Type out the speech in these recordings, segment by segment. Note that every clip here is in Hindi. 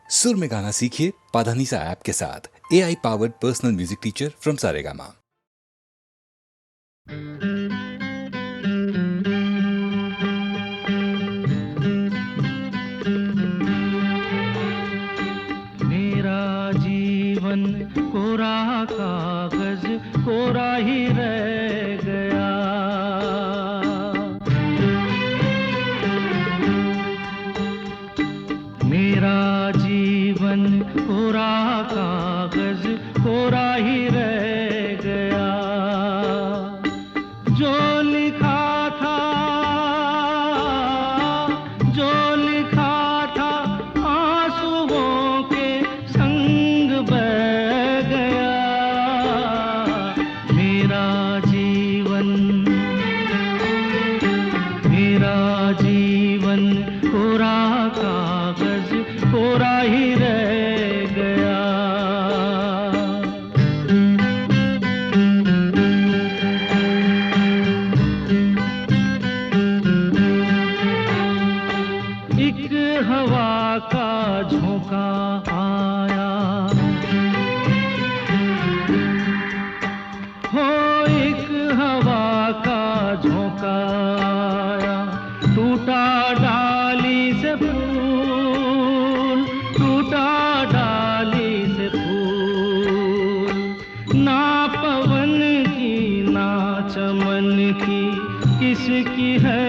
सुर में गाना सीखिए पाधानीसा ऐप के साथ। AI powered personal music teacher from Saregama. मेरा जीवन कोरा कागज कोरा ही रह गया। मेरा जीवन कोरा कागज कोरा ही रह गया। जो लिखा था आंसुओं के संग बह गया। मेरा जीवन कोरा कागज कोरा ही रह गया। एक हवा का झोंका आया, हो एक हवा का झोंका आया। टूटा डाली से फूल, टूटा डाली से फूल। ना पवन की ना चमन की किसकी है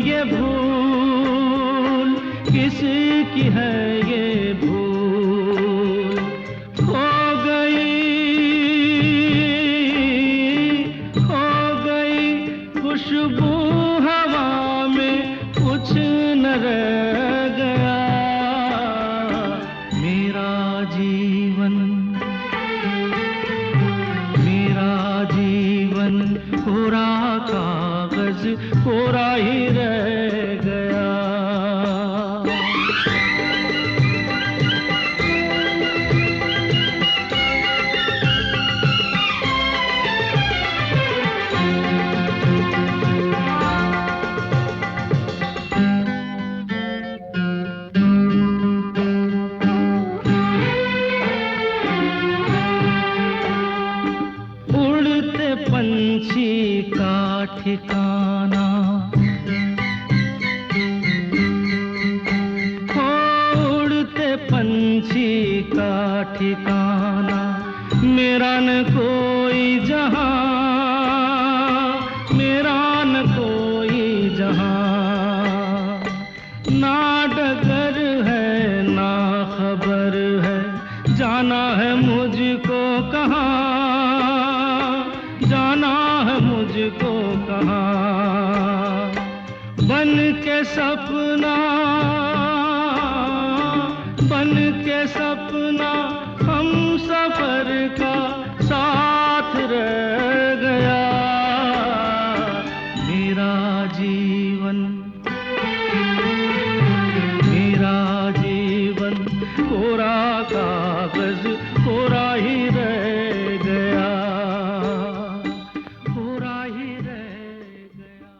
ये भूल, किसकी है ये भूल। खो गई खुशबू हवा में, कुछ न रह गया। मेरा जीवन कोरा कागज कोरा ही रह गया। उड़ते पंछी का ठिकाना, उड़ते पंछी का ठिकाना। मेरा न कोई जहां, मेरा न कोई जहां। ना डगर है ना खबर है, जाना है मुझको कहाँ, जाना है मुझको कहाँ। बन के सपना हम सफर का साथ रह गया। मेरा जीवन कोरा कागज कोरा ही रह गया, कोरा ही रह गया।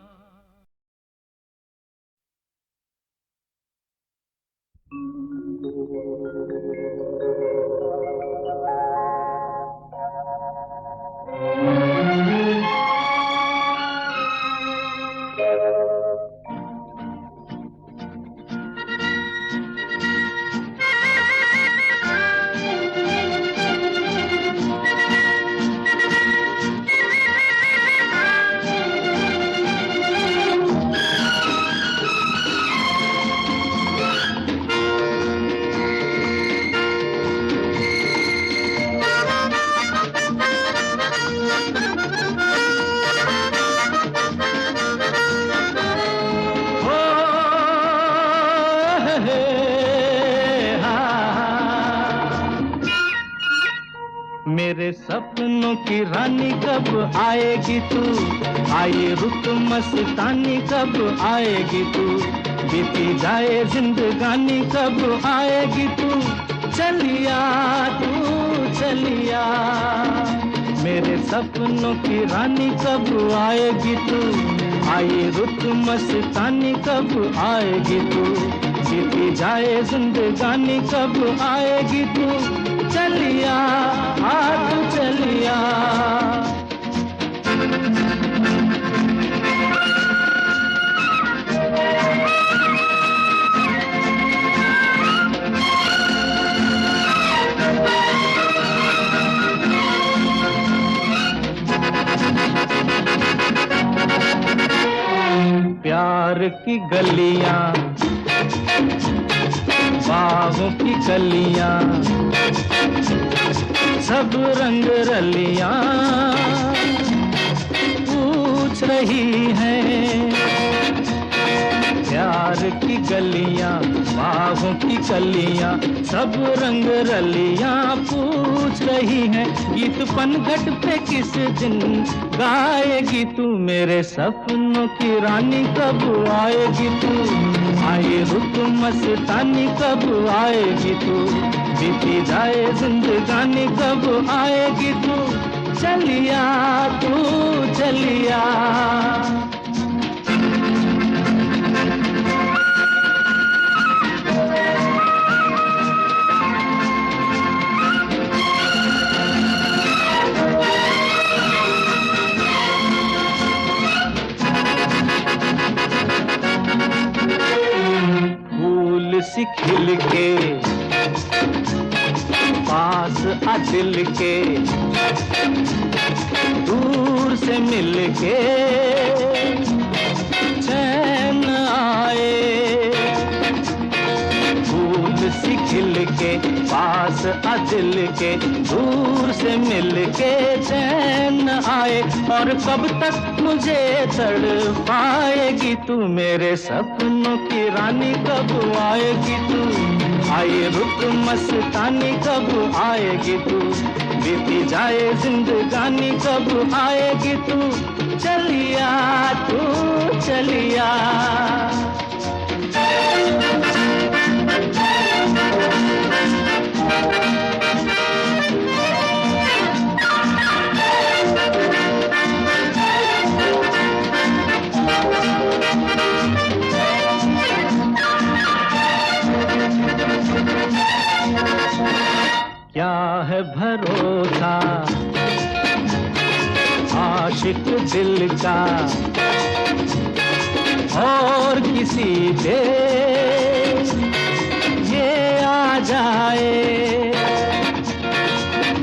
मेरे सपनों की रानी कब आएगी तू, आए रुत मस्तानी कब आएगी तू। बीती जाए जिंदगानी कब आएगी तू, चलिया तू चलिया। मेरे सपनों की रानी कब आएगी तू, आए रुत मस्तानी कब आएगी तू। बीती जाए जिंदगानी कब आएगी तू, चलिया आ तू चलिया। प्यार की गलियां, बागों की कलियां, सब रंग रलियां पूछ रही हैं। प्यार की गलियां, बागों की कलियां, सब रंग रलियां पूछ रही हैं। गीत पनघट पे किस दिन गाएगी तू, मेरे सपनों की रानी कब आएगी तू। आए रुत मस्तानी कब आएगी तू, बीती जाए जिंदगानी कब आएगी तू, चलिया तू चलिया। सी खिल के पास आ दिल के, दूर से मिल के चैन आए। फूल सी खिल के पास आ दिल के, दूर से मिल के चैन आए। और कब तक मुझे तड़पाएगी तू, मेरे सपनों की रानी कब आएगी तू। आए रुत मस्तानी कब आएगी तू, बीती जाए जिंदगानी कब आएगी तू, चलिया तू चलिया। क्या है भरोसा आशिक दिल का और किसी पे ये आ जाए।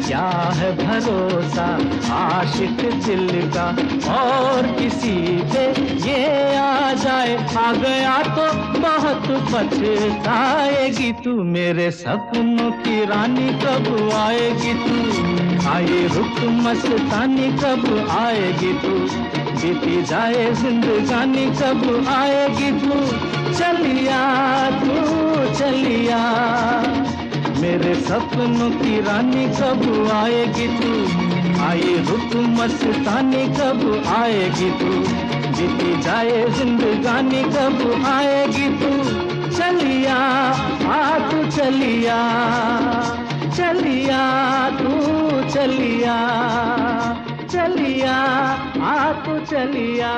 क्या है भरोसा आशिक दिल का और किसी पे ये आ जाए। आ गया तो बहुत पछताएगी तू, मेरे सपनों की रानी कब आएगी तू। आए रुत मस्तानी कब आएगी तू, बीती जाए जिंदगानी कब आएगी तू, चलिया तू चलिया। मेरे सपनों की रानी कब आएगी तू, आए रुत मस्तानी कब आएगी तू, बीती जाए जिंदगानी कब आएगी तू, चलिया आ तू चलिया। चलिया तू चलिया, चलिया आ तू चलिया।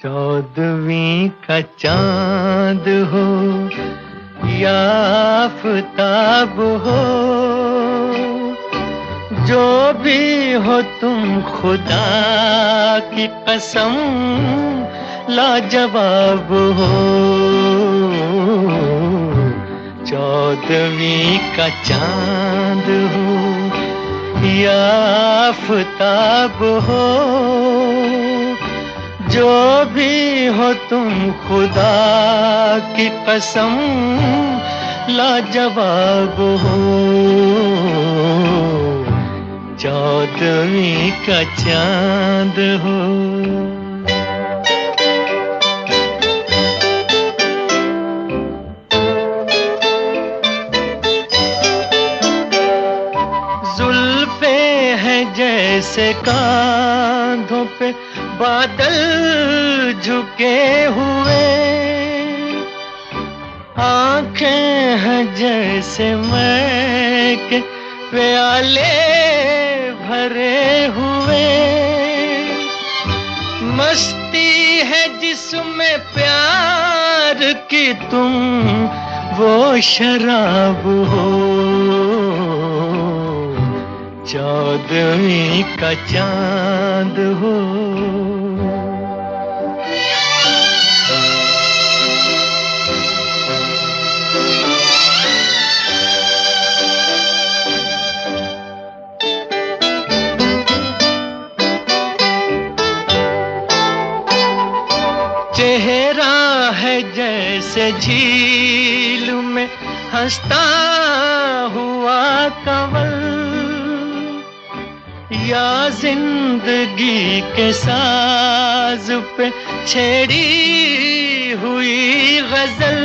चौदहवीं का चांद हो या आफताब हो, जो भी हो तुम खुदा की कसम लाजवाब हो। चौदहवीं का चांद हो या आफताब हो, जो भी हो तुम खुदा की कसम लाजवाब हो। चौदहवीं का चांद हो। जुल्फे हैं जैसे कांधों पे बादल झुके हुए, आंखें हैं जैसे मैं के प्याले भरे हुए, मस्ती है जिसमें प्यार की तुम वो शराब हो, चौदहवीं का चांद हो। चेहरा है जैसे झील में हंसता हुआ कंवल, या जिंदगी के साज पे छेड़ी हुई गजल।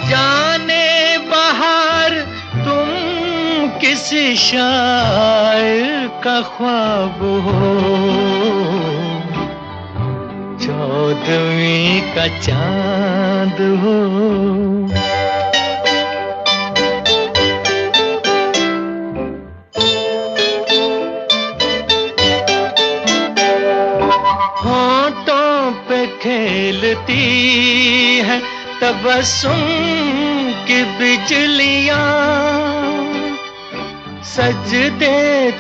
जाने बहार तुम किसी शायर का ख्वाब हो, चौदहवीं का चांद हो। होंठों पे खेलती है तबस्सुम की बिजलियां, सजदे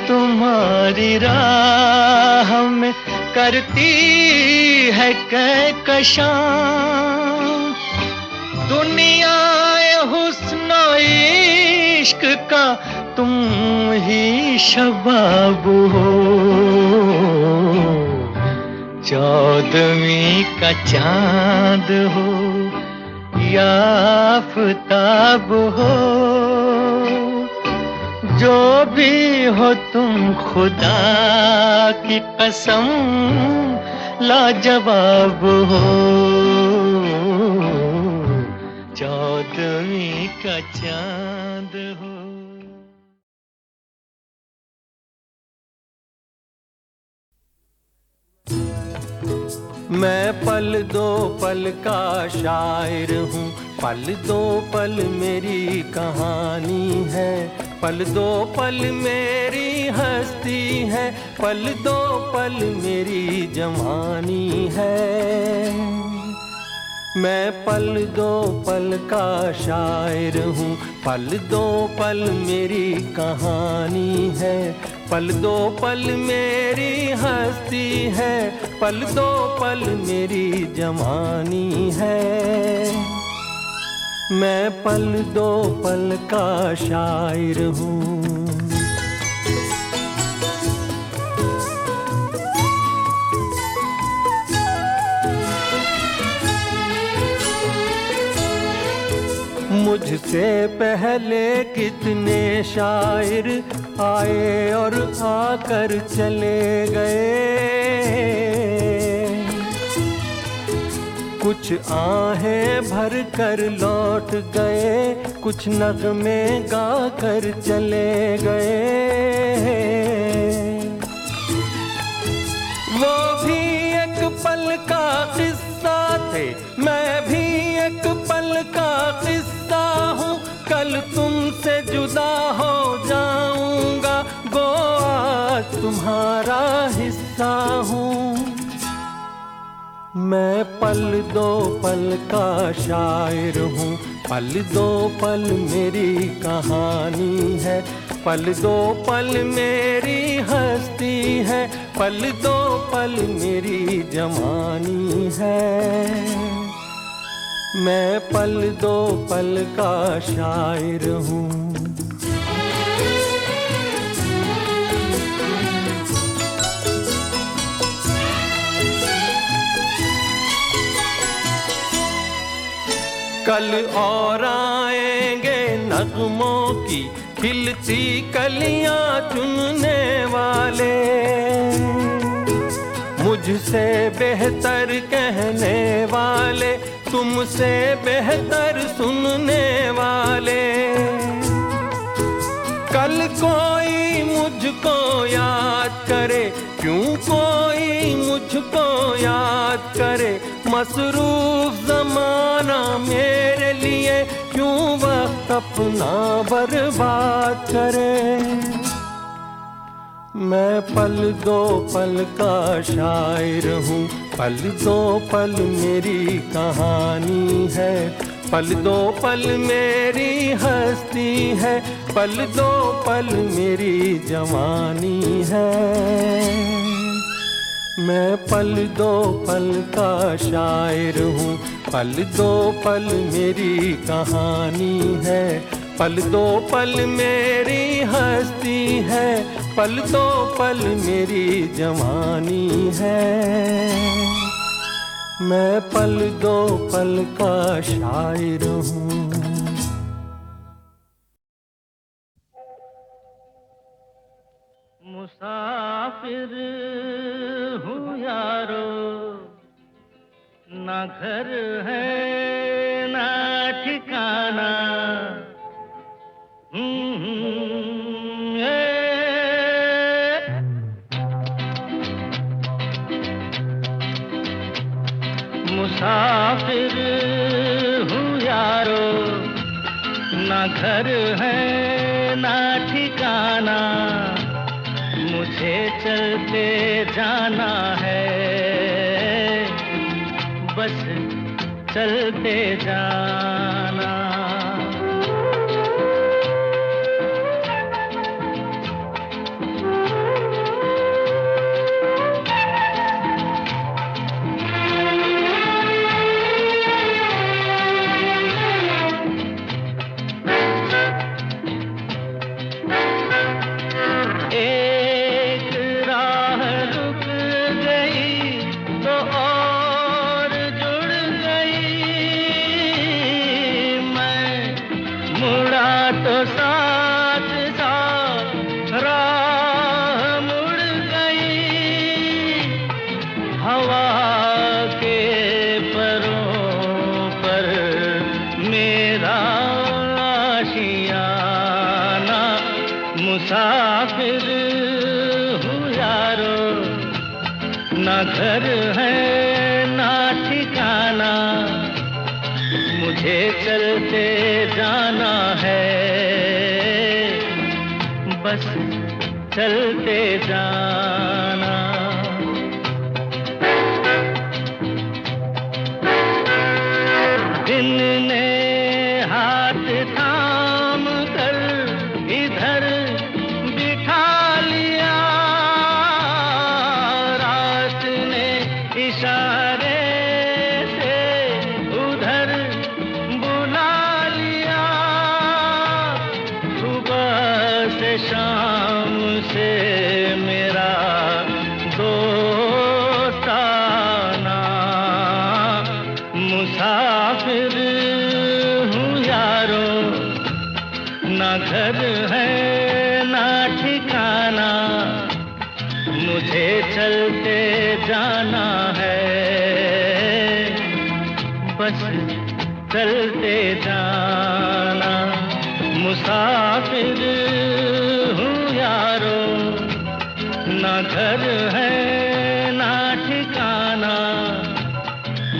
तुम्हारी राह में करती है कहकशां। दुनिया हुस्न इश्क का तुम ही शबाब हो, चौदहवीं का चांद हो या आफताब हो। जो भी हो तुम खुदा की कसम लाजवाब हो, चौदहवीं का चांद हो। मैं पल दो पल का शायर हूँ, पल दो पल मेरी कहानी है, पल दो पल मेरी हस्ती है, पल दो पल मेरी जवानी है। मैं पल दो पल का शायर हूँ, पल दो पल मेरी कहानी है, पल दो पल मेरी हस्ती है, पल दो पल मेरी जवानी है। मैं पल दो पल का शायर हूँ। मुझसे पहले कितने शायर आए और आकर चले गए, कुछ आहें भर कर लौट गए, कुछ नगमे गा कर चले गए। वो भी एक पल का किस्सा थे, मैं भी एक पल का किस्सा हूँ। कल तुमसे जुदा हो जाऊंगा, गो आज तुम्हारा हिस्सा हूँ। मैं पल दो पल का शायर हूँ, पल दो पल मेरी कहानी है, पल दो पल मेरी हस्ती है, पल दो पल मेरी जवानी है। मैं पल दो पल का शायर हूँ। कल और आएंगे नगमों की खिलती कलियां चुनने वाले, मुझसे बेहतर कहने वाले, तुमसे बेहतर सुनने वाले। कल कोई मुझको याद करे क्यों कोई मुझको याद करे, मसरूफ जमाना मेरे लिए क्यों वक्त अपना बर्बाद करे। मैं पल दो पल का शायर हूँ, पल दो पल मेरी कहानी है, पल दो पल मेरी हस्ती है, पल दो पल मेरी जवानी है। मैं पल दो पल का शायर हूँ, पल दो पल मेरी कहानी है, पल दो पल मेरी हस्ती है, पल दो पल मेरी जवानी है। मैं पल दो पल का शायर हूँ। मुसाफिर हूँ यारो, ना घर है ना ठिकाना। मुसाफिर हूँ यारो, ना घर है ना ठिकाना। मुझे चलते जाना है, बस चलते जाना। मुसाफिर हूँ यारो, ना घर है ना ठिकाना। मुझे चलते जाना है, बस चलते जाना। दिन ने हाथ थाम कर इधर बिठा लिया, रात ने इशारे से उधर बुला लिया। सुबह से शाम से मेरा दोस्ताना। मुसाफिर हूँ यारो, ना घर है ना ठिकाना। मुझे चलते जाना है, बस चलते जाना। मुसाफिर हूँ यारो, ना घर है ना ठिकाना।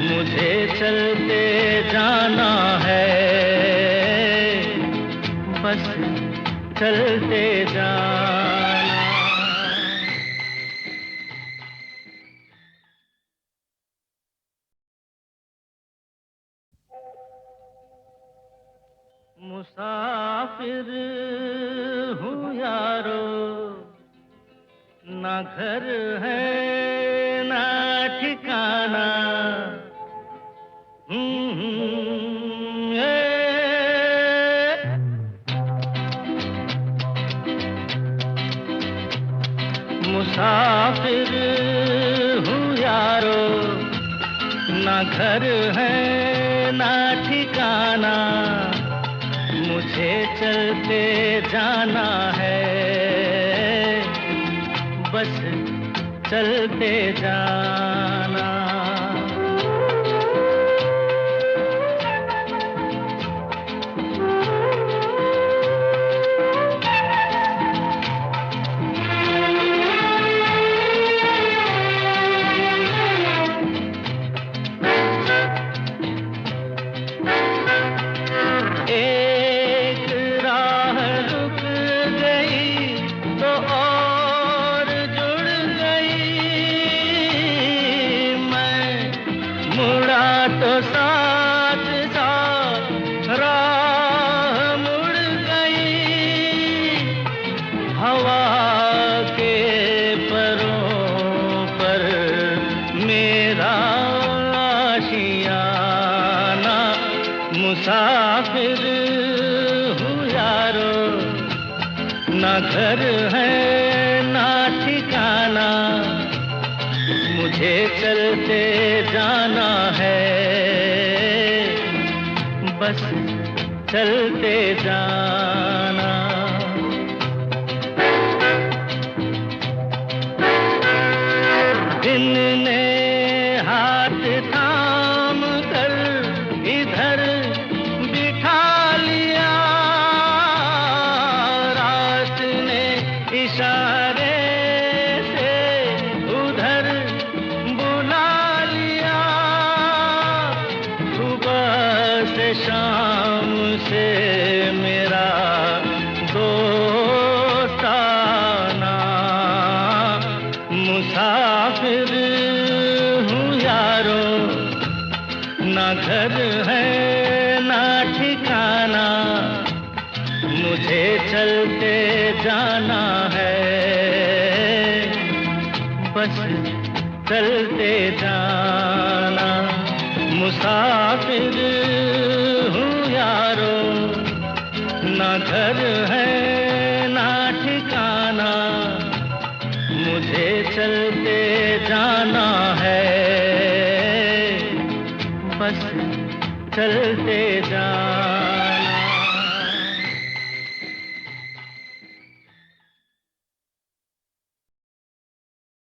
मुझे चलते जाना है, बस चलते जाना। मुसाफिर हूँ यारो, ना घर है ना ठिकाना। मुसाफिर हूँ यारो, ना घर है ना ठिकाना। मुझे चलते जाना है, बस चलते जाना। तो साथ साथ राह मुड़ गई, हवा के परों पर मेरा आशियाना। मुसाफिर हूँ यारो, ना घर है ना ठिकाना, मुझे चलते जाना है, बस चलते जाना। दिन ने हाथ थाम कर इधर बिठा लिया, रात ने इशारे से उधर बुला लिया। सुबह से शाम से मेरा दोस्ताना। मुसाफिर हूँ यारो, ना घर है ना ठिकाना, मुझे चलते जाना है, बस चलते जाना। मुसाफिर हूँ यारो, ना घर है ना ठिकाना, मुझे चलते जाना है, बस चलते जाना।